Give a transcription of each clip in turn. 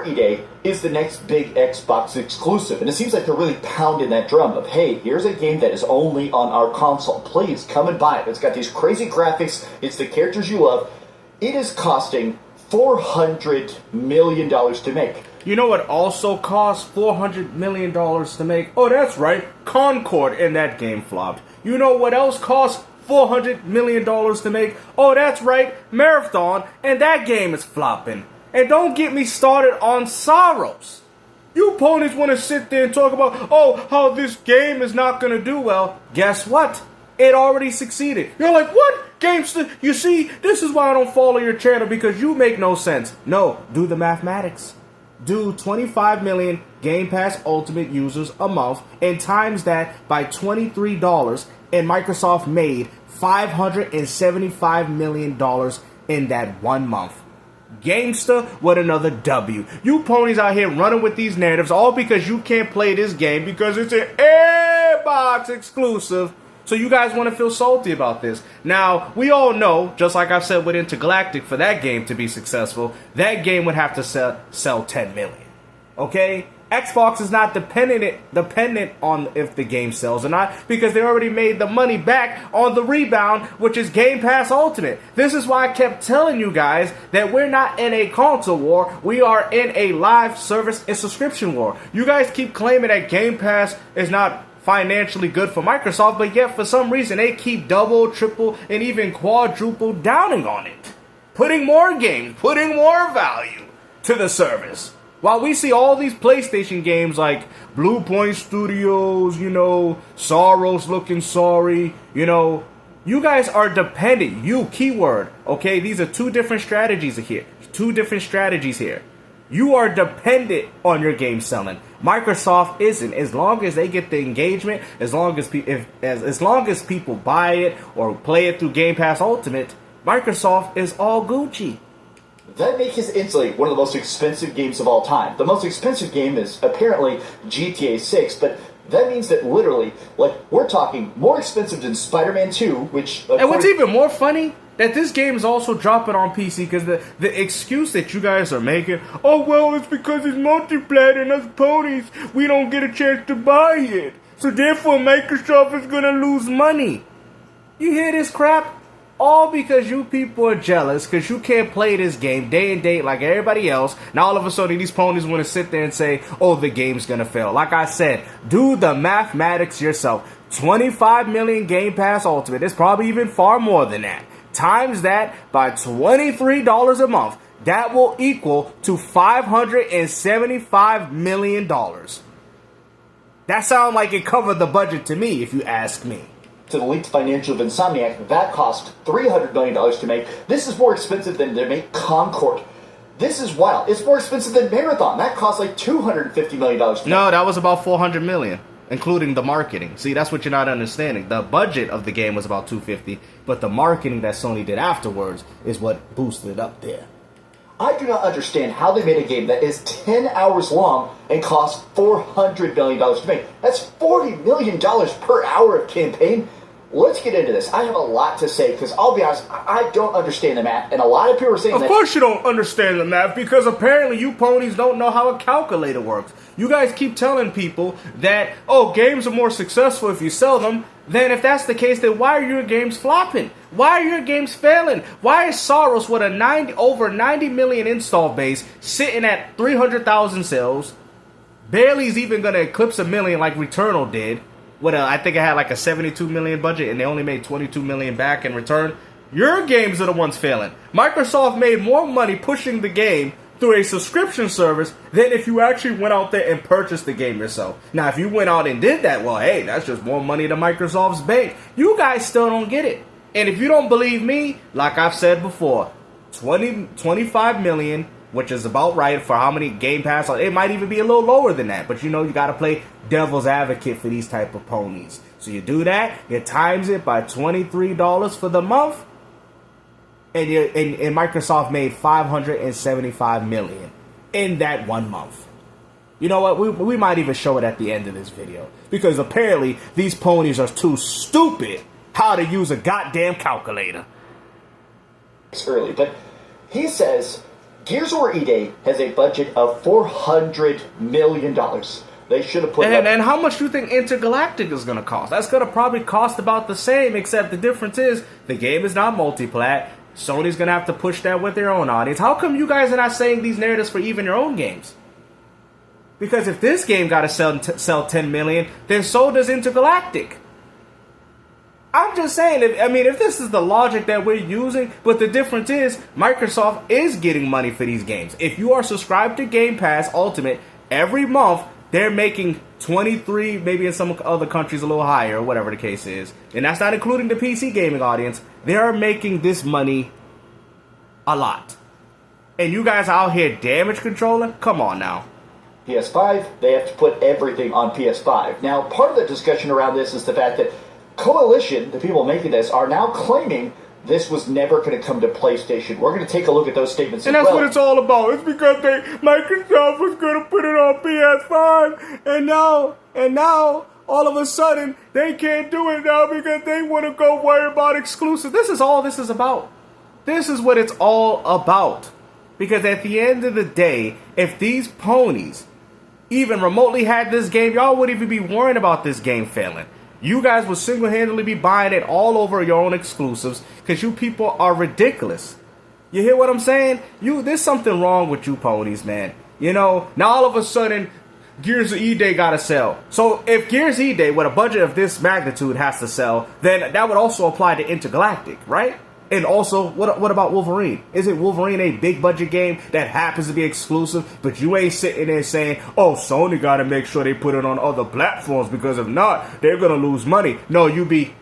Day is the next big Xbox exclusive, and it seems like they're really pounding that drum of, hey, here's a game that is only on our console. Please come and buy it. It's got these crazy graphics. It's the characters you love. It is costing $400 million to make. You know what also cost $400 million to make? Oh, that's right, Concord, and that game flopped. You know what else cost $400 million to make? Oh, that's right, Marathon, and that game is flopping. And don't get me started on Soros. You ponies want to sit there and talk about, oh, how this game is not going to do well. Guess what? It already succeeded. You're like, what? Gamester, you see, this is why I don't follow your channel, because you make no sense. No, do the mathematics. Do 25 million Game Pass Ultimate users a month and times that by $23, and Microsoft made $575 million in that 1 month. Gamester with another W. You ponies out here running with these narratives all because you can't play this game because it's an Xbox exclusive. So you guys want to feel salty about this. Now, we all know, just like I've said with Intergalactic, for that game to be successful, that game would have to sell 10 million. Okay? Xbox is not dependent on if the game sells or not, because they already made the money back on the rebound, which is Game Pass Ultimate. This is why I kept telling you guys that we're not in a console war, we are in a live service and subscription war. You guys keep claiming that Game Pass is not financially good for Microsoft, but yet for some reason they keep double, triple, and even quadruple downing on it. Putting more games, putting more value to the service. While we see all these PlayStation games like Blue Point Studios, you know, Soros looking sorry, you know, you guys are dependent, you, keyword, okay? These are two different strategies here. You are dependent on your game selling. Microsoft isn't. As long as they get the engagement, as long as people buy it or play it through Game Pass Ultimate, Microsoft is all Gucci. That makes it instantly one of the most expensive games of all time. The most expensive game is apparently GTA 6, but that means that literally, like, we're talking more expensive than Spider-Man 2, which... And what's even more funny, that this game is also dropping on PC, because the excuse that you guys are making, oh, well, it's because it's multiplayer and us ponies, we don't get a chance to buy it. So therefore, Microsoft is going to lose money. You hear this crap? All because you people are jealous because you can't play this game day and date like everybody else. Now all of a sudden these ponies want to sit there and say, oh, the game's going to fail. Like I said, do the mathematics yourself. 25 million Game Pass Ultimate. It's probably even far more than that. Times that by $23 a month. That will equal to $575 million. That sounds like it covered the budget to me, if you ask me. To the leaked financial of Insomniac, that cost $300 million to make. This is more expensive than to make Concord. This is wild. It's more expensive than Marathon. That cost like $250 million to make. No, that was about $400 million, including the marketing. See, that's what you're not understanding. The budget of the game was about $250, but the marketing that Sony did afterwards is what boosted it up there. I do not understand how they made a game that is 10 hours long and costs $400 million to make. That's $40 million per hour of campaign. Let's get into this. I have a lot to say because I'll be honest, I don't understand the math, and a lot of people are saying that... Of course you don't understand the math because apparently you ponies don't know how a calculator works. You guys keep telling people that, oh, games are more successful if you sell them. Then if that's the case, then why are your games flopping? Why are your games failing? Why is Soros with a over 90 million install base sitting at 300,000 sales? Barely is even going to eclipse a million like Returnal did. I think it had like a 72 million budget and they only made 22 million back in return. Your games are the ones failing. Microsoft made more money pushing the game through a subscription service than if you actually went out there and purchased the game yourself. Now, if you went out and did that, well, hey, that's just more money to Microsoft's bank. You guys still don't get it. And if you don't believe me, like I've said before, 25 million, which is about right for how many Game Pass. It might even be a little lower than that. But, you know, you got to play devil's advocate for these type of ponies. So you do that, you times it by $23 for the month, and Microsoft made $575 million in that 1 month. You know what? We might even show it at the end of this video. Because apparently these ponies are too stupid how to use a goddamn calculator. Early, but he says Gears of War E-Day has a budget of $400 million. They should have put and how much do you think Intergalactic is going to cost? That's going to probably cost about the same, except the difference is the game is not multi-plat. Sony's going to have to push that with their own audience. How come you guys are not saying these narratives for even your own games? Because if this game got to sell 10 million, then so does Intergalactic. I'm just saying, if this is the logic that we're using, but the difference is Microsoft is getting money for these games. If you are subscribed to Game Pass Ultimate, every month they're making 23, maybe in some other countries a little higher, whatever the case is. And that's not including the PC gaming audience. They are making this money a lot. And you guys out here damage controlling? Come on now. PS5, they have to put everything on PS5. Now, part of the discussion around this is the fact that Coalition, the people making this, are now claiming this was never going to come to PlayStation. We're going to take a look at those statements and as well. And that's what it's all about. It's because Microsoft was going to put it on PS5, and now, all of a sudden, they can't do it now because they want to go worry about exclusive. This is all this is about. This is what it's all about. Because at the end of the day, if these ponies even remotely had this game, y'all wouldn't even be worrying about this game failing. You guys would single-handedly be buying it all over your own exclusives because you people are ridiculous. You hear what I'm saying? There's something wrong with you ponies, man. Now all of a sudden, Gears of E-Day gotta sell. So if Gears E-Day with a budget of this magnitude has to sell, then that would also apply to Intergalactic, right? And also, what about Wolverine? Isn't Wolverine a big budget game that happens to be exclusive, but you ain't sitting there saying, oh, Sony gotta make sure they put it on other platforms because if not, they're gonna lose money. No, you be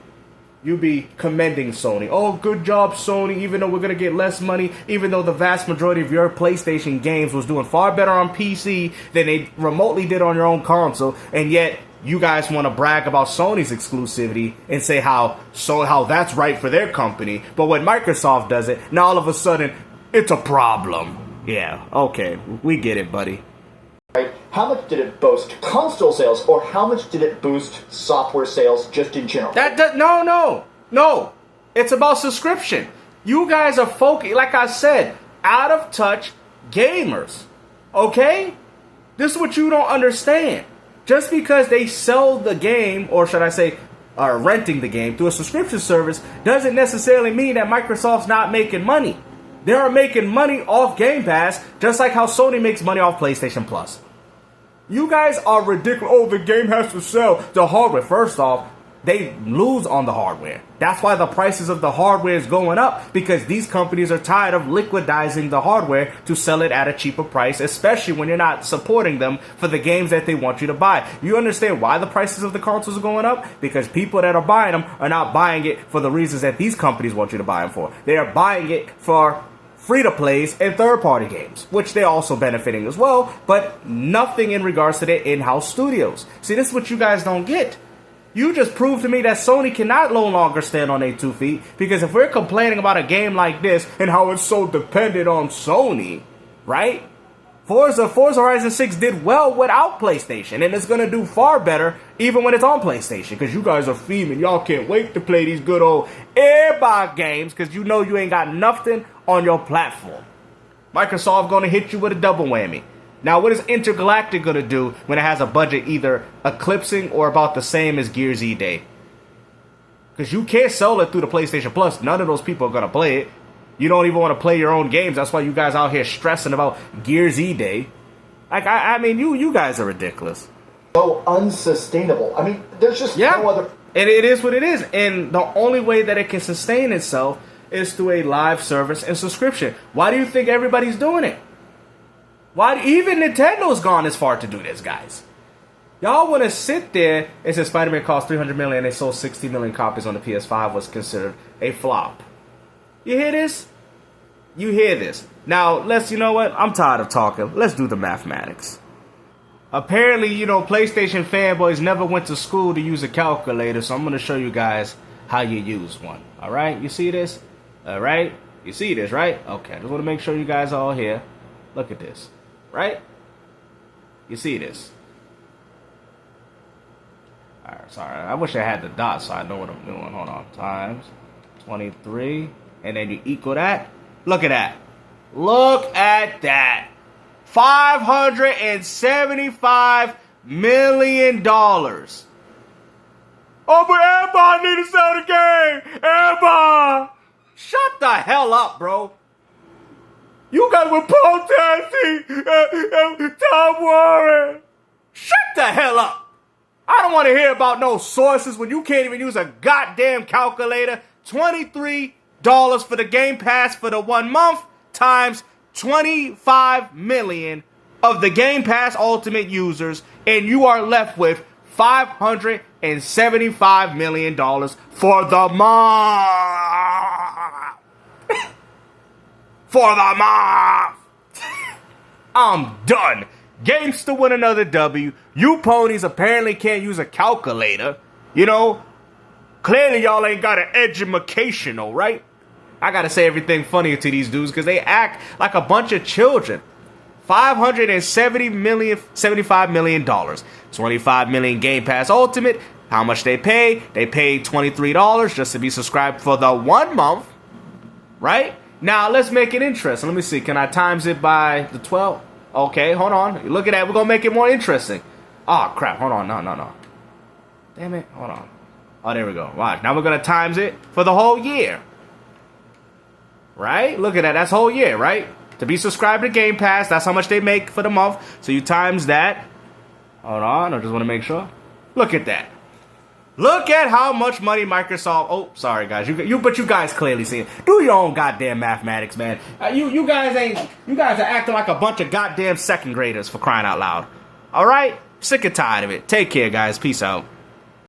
commending Sony. Oh, good job, Sony, even though we're gonna get less money, even though the vast majority of your PlayStation games was doing far better on PC than they remotely did on your own console, and yet you guys want to brag about Sony's exclusivity and say how that's right for their company. But when Microsoft does it, now all of a sudden, it's a problem. Yeah, okay, we get it, buddy. Right? How much did it boost console sales, or how much did it boost software sales just in general? No. It's about subscription. You guys are like I said, out of touch gamers. Okay? This is what you don't understand. Just because they sell the game, or should I say, are renting the game through a subscription service, doesn't necessarily mean that Microsoft's not making money. They are making money off Game Pass, just like how Sony makes money off PlayStation Plus. You guys are ridiculous. Oh, the game has to sell the hardware. First off, they lose on the hardware. That's why the prices of the hardware is going up, because these companies are tired of liquidizing the hardware to sell it at a cheaper price, especially when you're not supporting them for the games that they want you to buy. You understand why the prices of the consoles are going up? Because people that are buying them are not buying it for the reasons that these companies want you to buy them for. They are buying it for free-to-plays and third-party games, which they're also benefiting as well, but nothing in regards to their in-house studios. See, this is what you guys don't get. You just proved to me that Sony cannot no longer stand on their 2 feet, because if we're complaining about a game like this and how it's so dependent on Sony, right? Forza Horizon 6 did well without PlayStation, and it's going to do far better even when it's on PlayStation, because you guys are fiending. Y'all can't wait to play these good old airbag games because you know you ain't got nothing on your platform. Microsoft going to hit you with a double whammy. Now, what is Intergalactic going to do when it has a budget either eclipsing or about the same as Gears E-Day? Because you can't sell it through the PlayStation Plus. None of those people are going to play it. You don't even want to play your own games. That's why you guys out here stressing about Gears E-Day. Like, I mean, you guys are ridiculous. So unsustainable. I mean, there's just no other... And it is what it is. And the only way that it can sustain itself is through a live service and subscription. Why do you think everybody's doing it? Why even Nintendo's gone as far to do this, guys? Y'all want to sit there and say Spider-Man cost $300 million and they sold 60 million copies on the PS5 was considered a flop. You hear this? You hear this. Now, you know what? I'm tired of talking. Let's do the mathematics. Apparently, PlayStation fanboys never went to school to use a calculator, so I'm going to show you guys how you use one. Alright? You see this? Alright? You see this, right? Okay, I just want to make sure you guys are all here. Look at this. Right? You see this? Alright, sorry. I wish I had the dots so I know what I'm doing. Hold on. Times 23. And then you equal that. Look at that. Look at that. $575 million. Oh, but everybody need to sell the game. Everybody. Shut the hell up, bro. You guys were protesting Tom Warren. Shut the hell up. I don't want to hear about no sources when you can't even use a goddamn calculator. $23 for the Game Pass for the 1 month times 25 million of the Game Pass Ultimate users, and you are left with $575 million for the month. For the month. I'm done. Games to win another W. You ponies apparently can't use a calculator. You know, clearly y'all ain't got an educational, right? I gotta say everything funnier to these dudes because they act like a bunch of children. $75 million. 25 million Game Pass Ultimate. How much they pay? They paid $23 just to be subscribed for the 1 month. Right? Now, let's make it interesting. Let me see. Can I times it by the 12? Okay, hold on. Look at that. We're going to make it more interesting. Oh, crap. Hold on. No. Damn it. Hold on. Oh, there we go. Right. Now we're going to times it for the whole year. Right? Look at that. That's whole year, right? To be subscribed to Game Pass, that's how much they make for the month. So you times that. Hold on. I just want to make sure. Look at that. Look at how much money Microsoft... Oh, sorry, guys. But you guys clearly see it. Do your own goddamn mathematics, man. You guys are acting like a bunch of goddamn second graders for crying out loud. All right? Sick and tired of it. Take care, guys. Peace out.